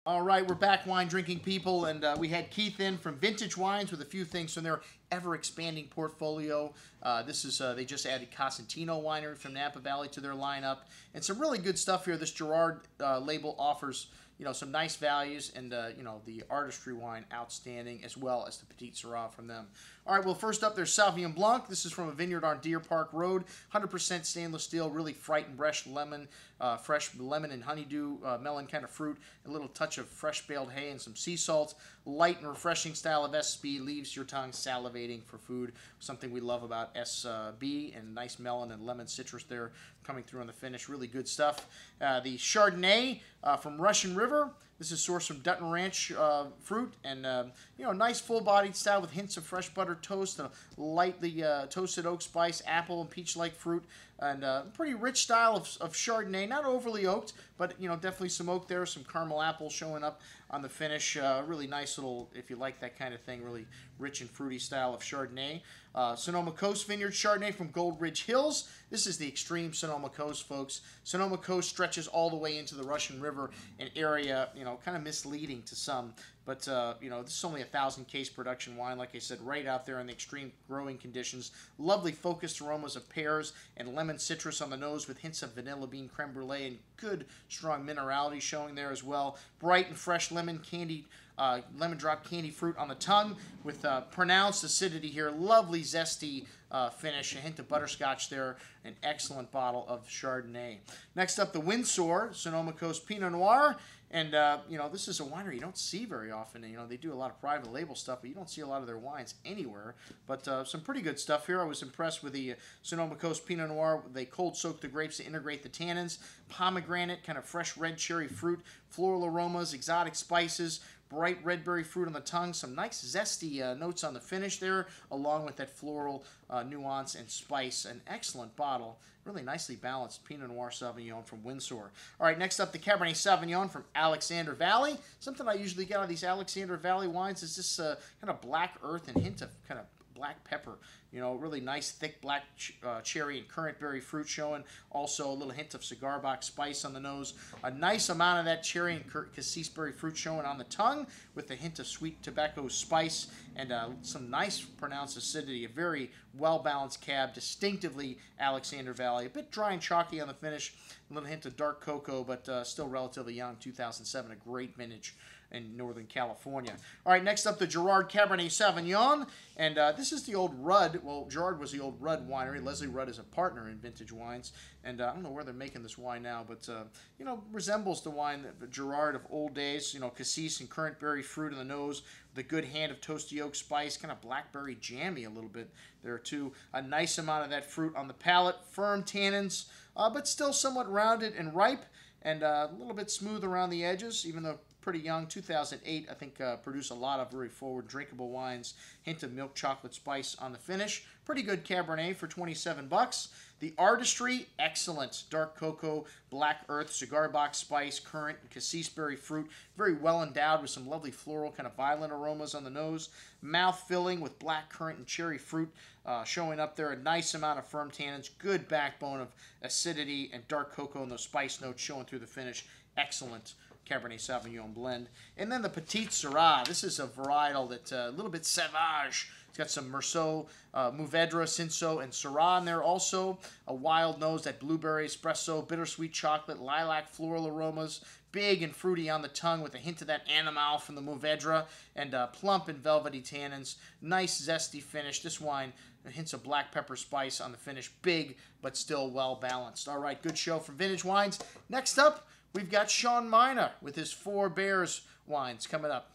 All right, we're back, wine drinking people, and we had Keith in from Vintage Wines with a few things from their ever expanding portfolio. This is they just added Cosentino Winery from Napa Valley to their lineup, and some really good stuff here. This Girard label offers some nice values, and the Artistry wine outstanding, as well as the Petite Syrah from them. All right, well, first up there's Sauvignon Blanc. This is from a vineyard on Deer Park Road, 100% stainless steel, really fried and fresh lemon and honeydew melon kind of fruit, a little touch of fresh baled hay and some sea salt. Light and refreshing style of SB leaves your tongue salivating for food. Something we love about SB, and nice melon and lemon citrus there coming through on the finish. Really good stuff. The Chardonnay from Russian River. This is sourced from Dutton Ranch fruit, and nice full-bodied style with hints of fresh butter toast and a lightly toasted oak spice, apple and peach-like fruit, and pretty rich style of Chardonnay. Not overly oaked, but definitely some oak there, some caramel apple showing up on the finish. Really nice little, if you like that kind of thing, really rich and fruity style of Chardonnay. Sonoma Coast Vineyard Chardonnay from Gold Ridge Hills. This is the extreme Sonoma Coast, folks. Sonoma Coast stretches all the way into the Russian River, an area, kind of misleading to some. But, this is only a 1,000-case production wine, like I said, right out there in the extreme growing conditions. Lovely focused aromas of pears and lemon citrus on the nose with hints of vanilla bean creme brulee and good, strong minerality showing there as well. Bright and fresh lemon drop candy fruit on the tongue with pronounced acidity here. Lovely zesty finish, a hint of butterscotch there. An excellent bottle of Chardonnay. Next up, the Windsor Sonoma Coast Pinot Noir. And, this is a winery you don't see very often. They do a lot of private label stuff, but you don't see a lot of their wines anywhere. But some pretty good stuff here. I was impressed with the Sonoma Coast Pinot Noir. They cold soak the grapes to integrate the tannins. Pomegranate, kind of fresh red cherry fruit, floral aromas, exotic spices, bright red berry fruit on the tongue, some nice zesty notes on the finish there, along with that floral nuance and spice. An excellent bottle. Really nicely balanced Pinot Noir Sauvignon from Windsor. All right, next up, the Cabernet Sauvignon from Alexander Valley. Something I usually get out of these Alexander Valley wines is this kind of black earth and hint of kind of black pepper. Really nice, thick black cherry and currant berry fruit showing. Also, a little hint of cigar box spice on the nose. A nice amount of that cherry and cassis berry fruit showing on the tongue with a hint of sweet tobacco spice and some nice pronounced acidity. A very well-balanced cab, distinctively Alexander Valley. A bit dry and chalky on the finish. A little hint of dark cocoa, but still relatively young. 2007, a great vintage in Northern California. All right, next up, the Girard Cabernet Sauvignon. And this is the old Rudd. Well, Girard was the old Rudd winery. Leslie Rudd is a partner in Vintage Wines. And I don't know where they're making this wine now, but, resembles the wine that Girard of old days. Cassis and currant berry fruit in the nose, the good hand of toasty oak spice, kind of blackberry jammy a little bit there, too. A nice amount of that fruit on the palate. Firm tannins, but still somewhat rounded and ripe, and a little bit smooth around the edges, even though pretty young. 2008, I think, produced a lot of very forward drinkable wines. Hint of milk chocolate spice on the finish. Pretty good Cabernet for 27 bucks. The Artistry, excellent. Dark cocoa, black earth, cigar box spice, currant, and cassis berry fruit. Very well endowed with some lovely floral, kind of violent aromas on the nose. Mouth filling with black currant and cherry fruit showing up there. A nice amount of firm tannins. Good backbone of acidity and dark cocoa and those spice notes showing through the finish. Excellent Cabernet Sauvignon blend. And then the Petite Syrah. This is a varietal that's a little bit sauvage. It's got some Merceau, Mourvedre, Cinsault, and Syrah in there also. A wild nose, that blueberry, espresso, bittersweet chocolate, lilac floral aromas. Big and fruity on the tongue with a hint of that animal from the Mourvedre. And plump and velvety tannins. Nice zesty finish. This wine, hints of black pepper spice on the finish. Big, but still well balanced. All right, good show from Vintage Wines. Next up, we've got Sean Mina with his Four Bears wines coming up.